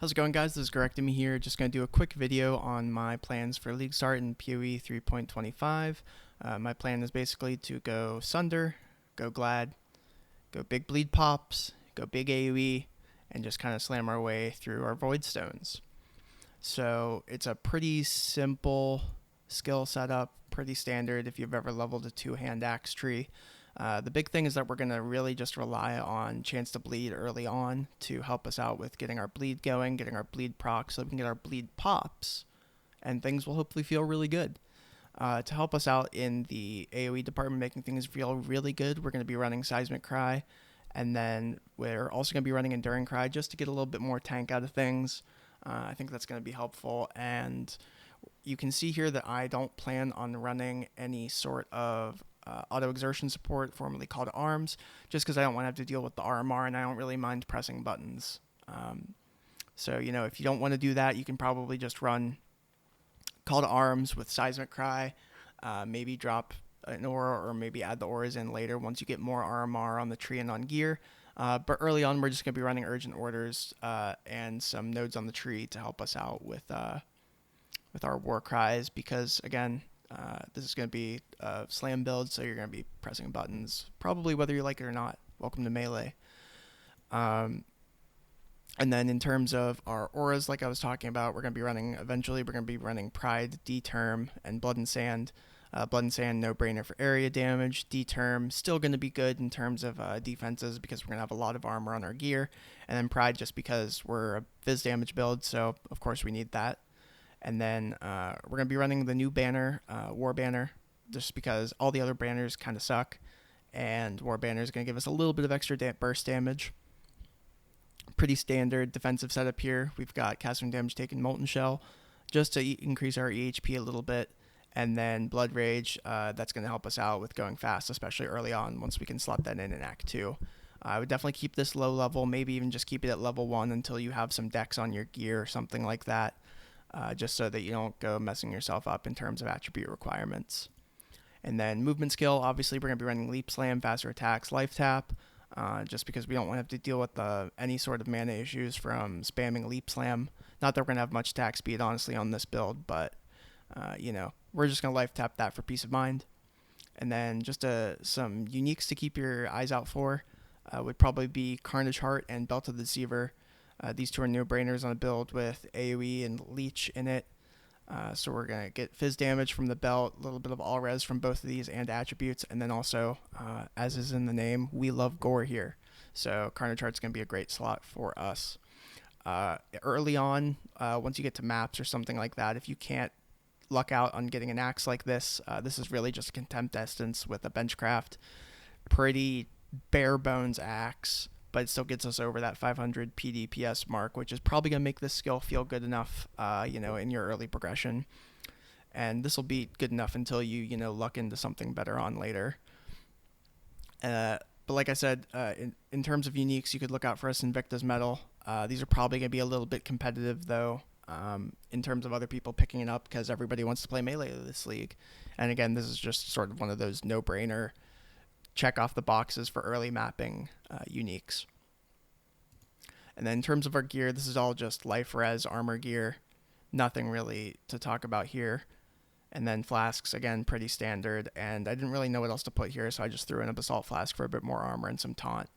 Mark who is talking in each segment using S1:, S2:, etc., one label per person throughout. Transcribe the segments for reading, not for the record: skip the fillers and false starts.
S1: How's it going, guys? This is Correctimi here. Just going to do a quick video on my plans for League Start in POE 3.25. My plan is basically to go Sunder, go Glad, go big bleed pops, go big AoE, and just kind of slam our way through our Void Stones. So it's a pretty simple skill setup, pretty standard if you've ever leveled a two-hand axe tree. The big thing is that we're going to really just rely on chance to bleed early on to help us out with getting our bleed going, getting our bleed proc so we can get our bleed pops, and things will hopefully feel really good. To help us out in the AoE department, making things feel really good, we're going to be running Seismic Cry, and then we're also going to be running Enduring Cry just to get a little bit more tank out of things. I think that's going to be helpful, and you can see here that I don't plan on running any sort of auto exertion support, formerly called arms, just because I don't want to have to deal with the armour, and I don't really mind pressing buttons. So, if you don't want to do that, you can probably just run Call to Arms with Seismic Cry, maybe drop an aura, or maybe add the auras in later once you get more armour on the tree and on gear. But early on, we're just going to be running Urgent Orders and some nodes on the tree to help us out with our warcries, because, again, this is going to be a slam build, so you're going to be pressing buttons, probably whether you like it or not. Welcome to Melee. And then in terms of our auras, like I was talking about, we're going to be running Pride, Determ, and Blood and Sand. Blood and Sand, no-brainer for area damage. Determ, still going to be good in terms of defenses, because we're going to have a lot of armor on our gear. And then Pride, just because we're a Viz damage build, so of course we need that. And then we're going to be running the new banner, War Banner, just because all the other banners kind of suck. And War Banner is going to give us a little bit of extra burst damage. Pretty standard defensive setup here. We've got casting damage taken Molten Shell, just to increase our EHP a little bit. And then Blood Rage, that's going to help us out with going fast, especially early on, once we can slot that in Act 2. I would definitely keep this low level, maybe even just keep it at level 1 until you have some decks on your gear or something like that. Just so that you don't go messing yourself up in terms of attribute requirements. And then movement skill, obviously we're going to be running Leap Slam, faster attacks, life tap, just because we don't want to have to deal with any sort of mana issues from spamming Leap Slam. Not that we're going to have much attack speed, honestly, on this build, but, we're just going to life tap that for peace of mind. And then just some uniques to keep your eyes out for would probably be Carnage Heart and Belt of the Deceiver. These two are no-brainers on a build with AoE and Leech in it. So we're going to get Fizz damage from the belt, a little bit of all-res from both of these and attributes, and then also, as is in the name, we love gore here. So Carnage Heart's going to be a great slot for us. Early on, once you get to maps or something like that, if you can't luck out on getting an axe like this, this is really just a Contempt Essence with a Benchcraft. Pretty bare-bones axe, but it still gets us over that 500 PDPS mark, which is probably going to make this skill feel good enough, in your early progression. And this will be good enough until you, luck into something better on later. But like I said, in terms of uniques, you could look out for us Invicta's Metal. These are probably going to be a little bit competitive, though, in terms of other people picking it up, because everybody wants to play Melee this league. And again, this is just sort of one of those no-brainer check off the boxes for early mapping uniques. And then in terms of our gear, this is all just life res armor gear. Nothing really to talk about here. And then flasks, again, pretty standard. And I didn't really know what else to put here, so I just threw in a basalt flask for a bit more armor and some taunt.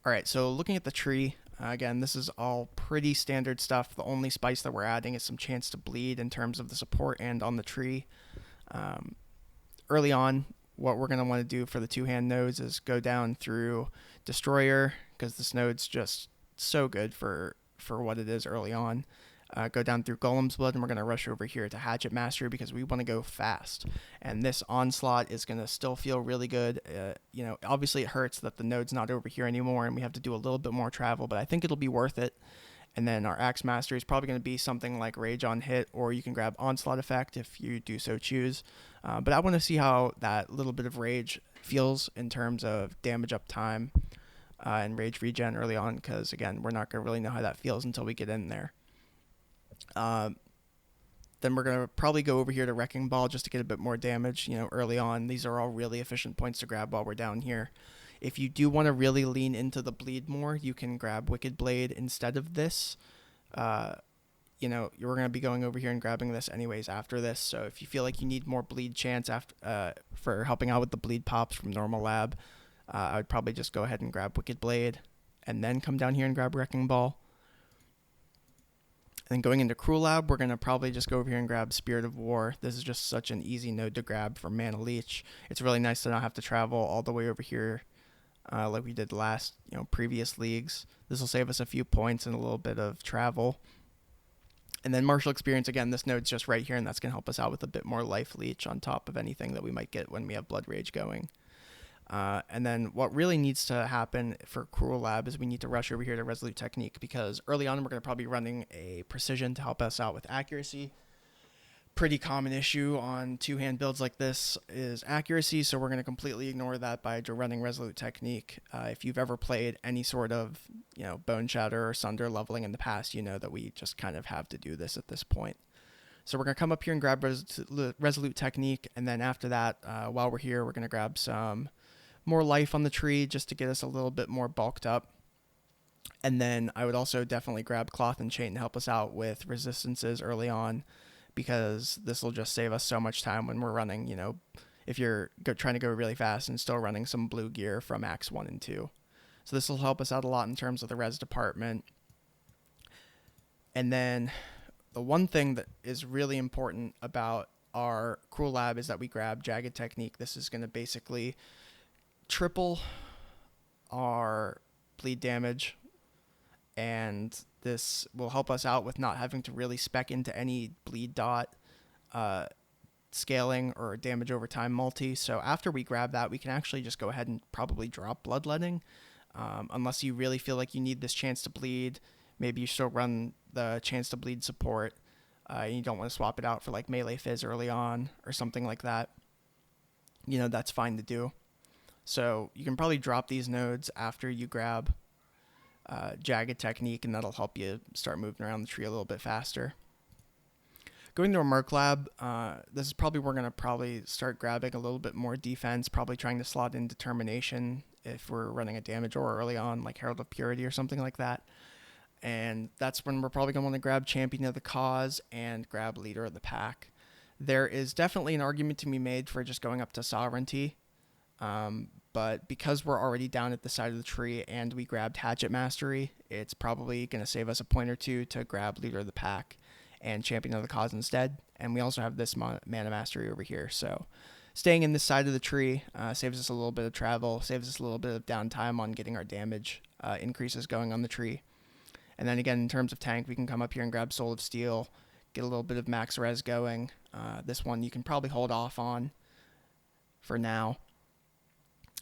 S1: Alright, so looking at the tree, again, this is all pretty standard stuff. The only spice that we're adding is some chance to bleed in terms of the support and on the tree. Early on, what we're going to want to do for the two-hand nodes is go down through Destroyer, because this node's just so good for what it is early on. Go down through Golem's Blood, and we're going to rush over here to Hatchet Mastery, because we want to go fast. And this Onslaught is going to still feel really good. Obviously it hurts that the node's not over here anymore, and we have to do a little bit more travel, but I think it'll be worth it. And then our Axe Mastery is probably going to be something like Rage on Hit, or you can grab Onslaught Effect if you do so choose. But I want to see how that little bit of Rage feels in terms of damage up time and Rage regen early on, because, again, we're not going to really know how that feels until we get in there. Then we're going to probably go over here to Wrecking Ball just to get a bit more damage, early on. These are all really efficient points to grab while we're down here. If you do want to really lean into the bleed more, you can grab Wicked Blade instead of this. You're going to be going over here and grabbing this anyways after this. So if you feel like you need more bleed chance for helping out with the bleed pops from normal lab, I would probably just go ahead and grab Wicked Blade and then come down here and grab Wrecking Ball. And then going into Cruel Lab, we're going to probably just go over here and grab Spirit of War. This is just such an easy node to grab for Mana Leech. It's really nice to not have to travel all the way over here like we did previous leagues. This will save us a few points and a little bit of travel. And then Martial Experience, again, this node's just right here, and that's going to help us out with a bit more Life Leech on top of anything that we might get when we have Blood Rage going. And then what really needs to happen for Cruel Lab is we need to rush over here to Resolute Technique, because early on we're going to probably be running a Precision to help us out with accuracy. Pretty common issue on two-hand builds like this is accuracy, so we're going to completely ignore that by running Resolute Technique. If you've ever played any sort of Bone Shatter or Sunder leveling in the past, you know that we just kind of have to do this at this point. So we're going to come up here and grab Resolute Technique, and then after that, while we're here, we're going to grab some more life on the tree just to get us a little bit more bulked up. And then I would also definitely grab Cloth and Chain to help us out with resistances early on, because this will just save us so much time when we're running, if you're trying to go really fast and still running some blue gear from Acts 1 and 2. So this will help us out a lot in terms of the res department. And then the one thing that is really important about our Cruel Lab is that we grab Jagged Technique. This is going to basically triple our bleed damage, and this will help us out with not having to really spec into any bleed dot scaling or damage over time multi. So after we grab that, we can actually just go ahead and probably drop Bloodletting, unless you really feel like you need this chance to bleed. Maybe you still run the chance to bleed support, and you don't want to swap it out for like melee fizz early on or something like that. That's fine to do. So you can probably drop these nodes after you grab Jagged Technique, and that'll help you start moving around the tree a little bit faster. Going to a Merc Lab, this is probably we're going to probably start grabbing a little bit more defense, probably trying to slot in Determination if we're running a damage or early on, like Herald of Purity or something like that. And that's when we're probably going to want to grab Champion of the Cause and grab Leader of the Pack. There is definitely an argument to be made for just going up to Sovereignty, but because we're already down at the side of the tree and we grabbed Hatchet Mastery, it's probably going to save us a point or two to grab Leader of the Pack and Champion of the Cause instead. And we also have this Mana Mastery over here, so staying in this side of the tree saves us a little bit of travel, saves us a little bit of downtime on getting our damage increases going on the tree. And then again, in terms of tank, we can come up here and grab Soul of Steel, get a little bit of max res going. This one you can probably hold off on for now.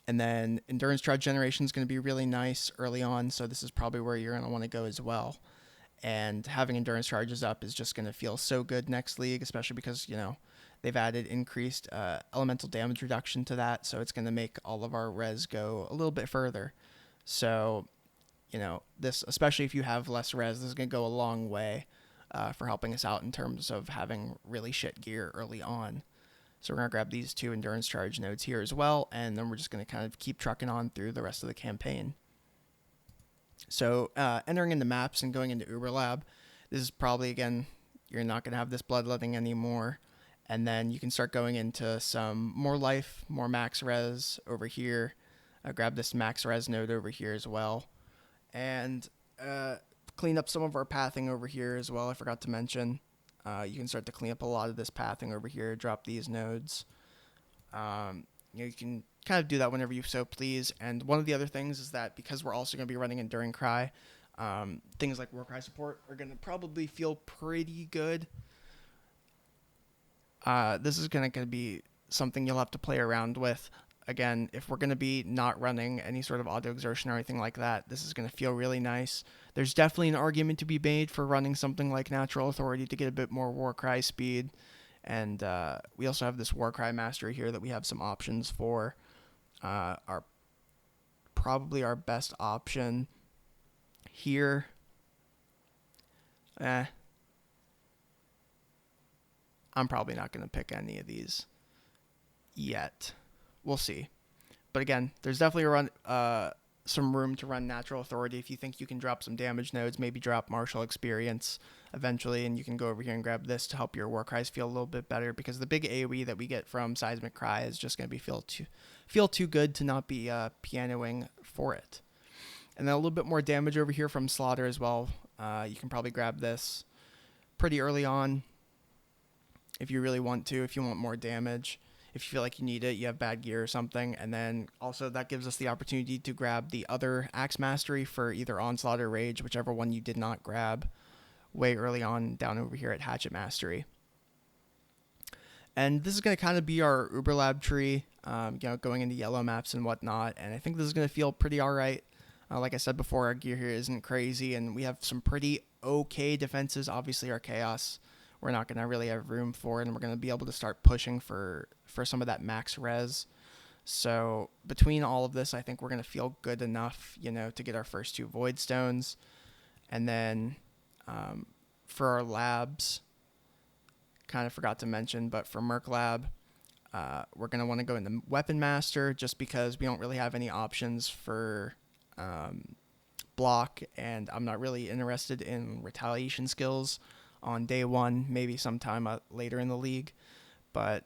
S1: And then Endurance Charge Generation is going to be really nice early on, so this is probably where you're going to want to go as well. And having Endurance Charges up is just going to feel so good next league, especially because, they've added increased elemental damage reduction to that, so it's going to make all of our res go a little bit further. So, this, especially if you have less res, this is going to go a long way for helping us out in terms of having really shit gear early on. So we're going to grab these two Endurance Charge nodes here as well, and then we're just going to kind of keep trucking on through the rest of the campaign. So entering into maps and going into Uber Lab, this is probably, again, you're not going to have this Bloodletting anymore, and then you can start going into some more life, more max res over here. Grab this max res node over here as well, and clean up some of our pathing over here as well, I forgot to mention. You can start to clean up a lot of this pathing over here, drop these nodes. You can kind of do that whenever you so please. And one of the other things is that because we're also going to be running Enduring Cry, things like warcry support are going to probably feel pretty good. This is going to be something you'll have to play around with. Again, if we're going to be not running any sort of auto exertion or anything like that, this is going to feel really nice. There's definitely an argument to be made for running something like Natural Authority to get a bit more Warcry speed. And we also have this Warcry Mastery here that we have some options for. Probably our best option here. I'm probably not going to pick any of these yet. We'll see. But again, there's definitely some room to run Natural Authority if you think you can drop some damage nodes, maybe drop Martial Experience eventually, and you can go over here and grab this to help your warcries feel a little bit better, because the big AoE that we get from Seismic Cry is just going to be feel too good to not be pianoing for it. And then a little bit more damage over here from Slaughter as well. You can probably grab this pretty early on if you really want to, if you want more damage. If you feel like you need it, you have bad gear or something. And then also that gives us the opportunity to grab the other Axe Mastery for either Onslaught or Rage, whichever one you did not grab way early on down over here at Hatchet Mastery. And this is going to kind of be our Uber Lab tree, going into yellow maps and whatnot. And I think this is going to feel pretty all right. Like I said before, our gear here isn't crazy, and we have some pretty okay defenses. Obviously, our Chaos, we're not going to really have room for it, and we're going to be able to start pushing for some of that max res. So between all of this, I think we're going to feel good enough, to get our first 2 Void Stones. And then for our labs, kind of forgot to mention, but for Merc Lab, we're going to want to go into Weapon Master, just because we don't really have any options for block, and I'm not really interested in retaliation skills on day 1, maybe sometime later in the league. But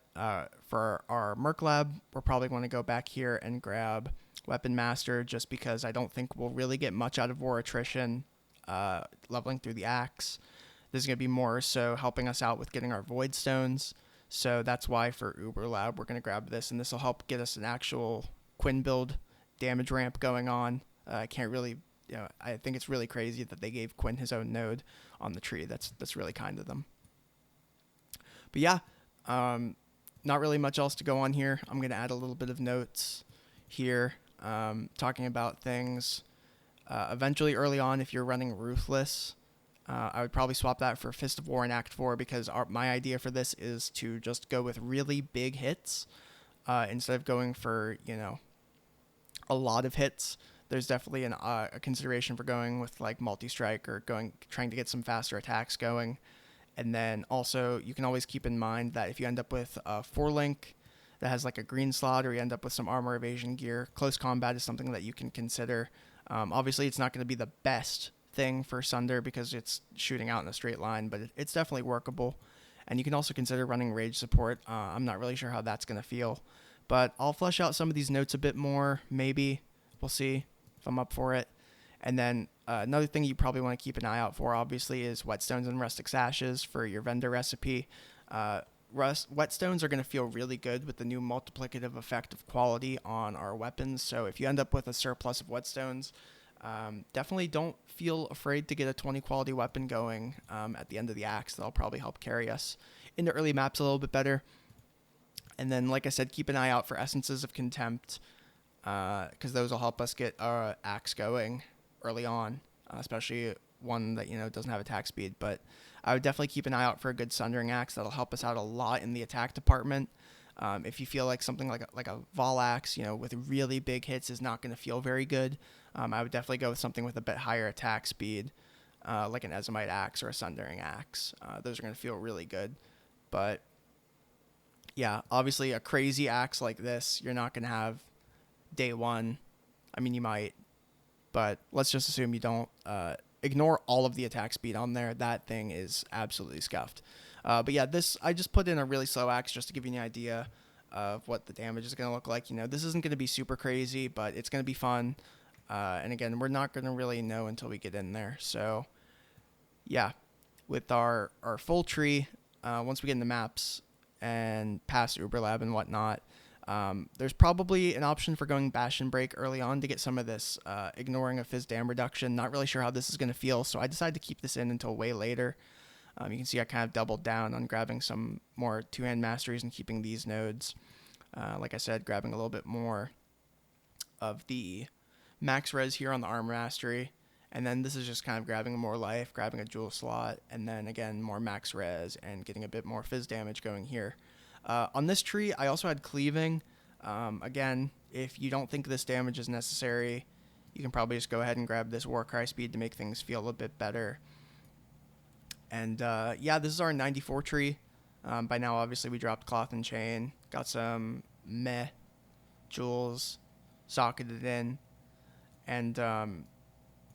S1: for our Merc Lab, we're probably going to go back here and grab Weapon Master, just because I don't think we'll really get much out of War Attrition leveling through the Axe. This is going to be more so helping us out with getting our Void Stones. So that's why for Uber Lab, we're going to grab this, and this will help get us an actual Quinn build damage ramp going on. I can't really, I think it's really crazy that they gave Quinn his own node on the tree. That's really kind of them. But yeah, not really much else to go on here. I'm going to add a little bit of notes here, talking about things. Eventually, early on, if you're running Ruthless, I would probably swap that for Fist of War in Act 4, because my idea for this is to just go with really big hits instead of going for, a lot of hits. There's definitely a consideration for going with like multi-strike or trying to get some faster attacks going. And then also you can always keep in mind that if you end up with a 4-link that has like a green slot, or you end up with some armor evasion gear, close combat is something that you can consider. Obviously it's not going to be the best thing for Sunder because it's shooting out in a straight line, but it's definitely workable. And you can also consider running rage support. I'm not really sure how that's going to feel, but I'll flesh out some of these notes a bit more. Maybe we'll see if I'm up for it. And then another thing you probably want to keep an eye out for, obviously, is Whetstones and Rustic Sashes for your vendor recipe. Whetstones are going to feel really good with the new multiplicative effect of quality on our weapons. So if you end up with a surplus of Whetstones, definitely don't feel afraid to get a 20 quality weapon going at the end of the axe. That'll probably help carry us into early maps a little bit better. And then, like I said, keep an eye out for Essences of Contempt, because those will help us get our axe going early on, especially one that doesn't have attack speed. But I would definitely keep an eye out for a good Sundering Axe. That'll help us out a lot in the attack department. If you feel like something like a Vol Axe, with really big hits is not going to feel very good, I would definitely go with something with a bit higher attack speed, like an Ezomite Axe or a Sundering Axe. Those are going to feel really good. But yeah, obviously a crazy axe like this, you're not going to have day 1. I mean, you might, but let's just assume you don't. Ignore all of the attack speed on there. That thing is absolutely scuffed. But yeah, I just put in a really slow axe just to give you an idea of what the damage is going to look like. This isn't going to be super crazy, but it's going to be fun. And again, we're not going to really know until we get in there. So yeah, with our full tree, once we get into maps and past Uber Lab and whatnot, there's probably an option for going Bash and Break early on to get some of this ignoring of Fizz Dam reduction. Not really sure how this is going to feel, so I decided to keep this in until way later. You can see I kind of doubled down on grabbing some more 2-hand masteries and keeping these nodes. Like I said, grabbing a little bit more of the max res here on the armor mastery. And then this is just kind of grabbing more life, grabbing a jewel slot, and then again, more max res and getting a bit more fizz damage going here. On this tree, I also had cleaving. Again, if you don't think this damage is necessary, you can probably just go ahead and grab this warcry speed to make things feel a bit better. And yeah, this is our 94 tree. By now, obviously, we dropped Cloth and Chain, got some meh jewels, socketed in. And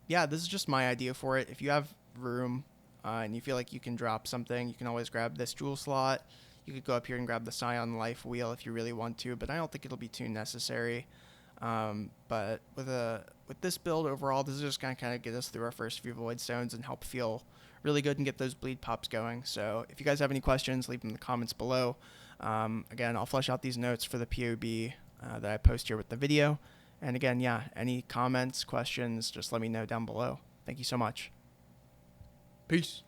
S1: yeah, this is just my idea for it. If you have room and you feel like you can drop something, you can always grab this jewel slot. You could go up here and grab the Scion Life Wheel if you really want to, but I don't think it'll be too necessary. But with this build overall, this is just going to kind of get us through our first few Void Stones and help feel really good and get those bleed pops going. So if you guys have any questions, leave them in the comments below. Again, I'll flesh out these notes for the POB that I post here with the video. And again, yeah, any comments, questions, just let me know down below. Thank you so much. Peace.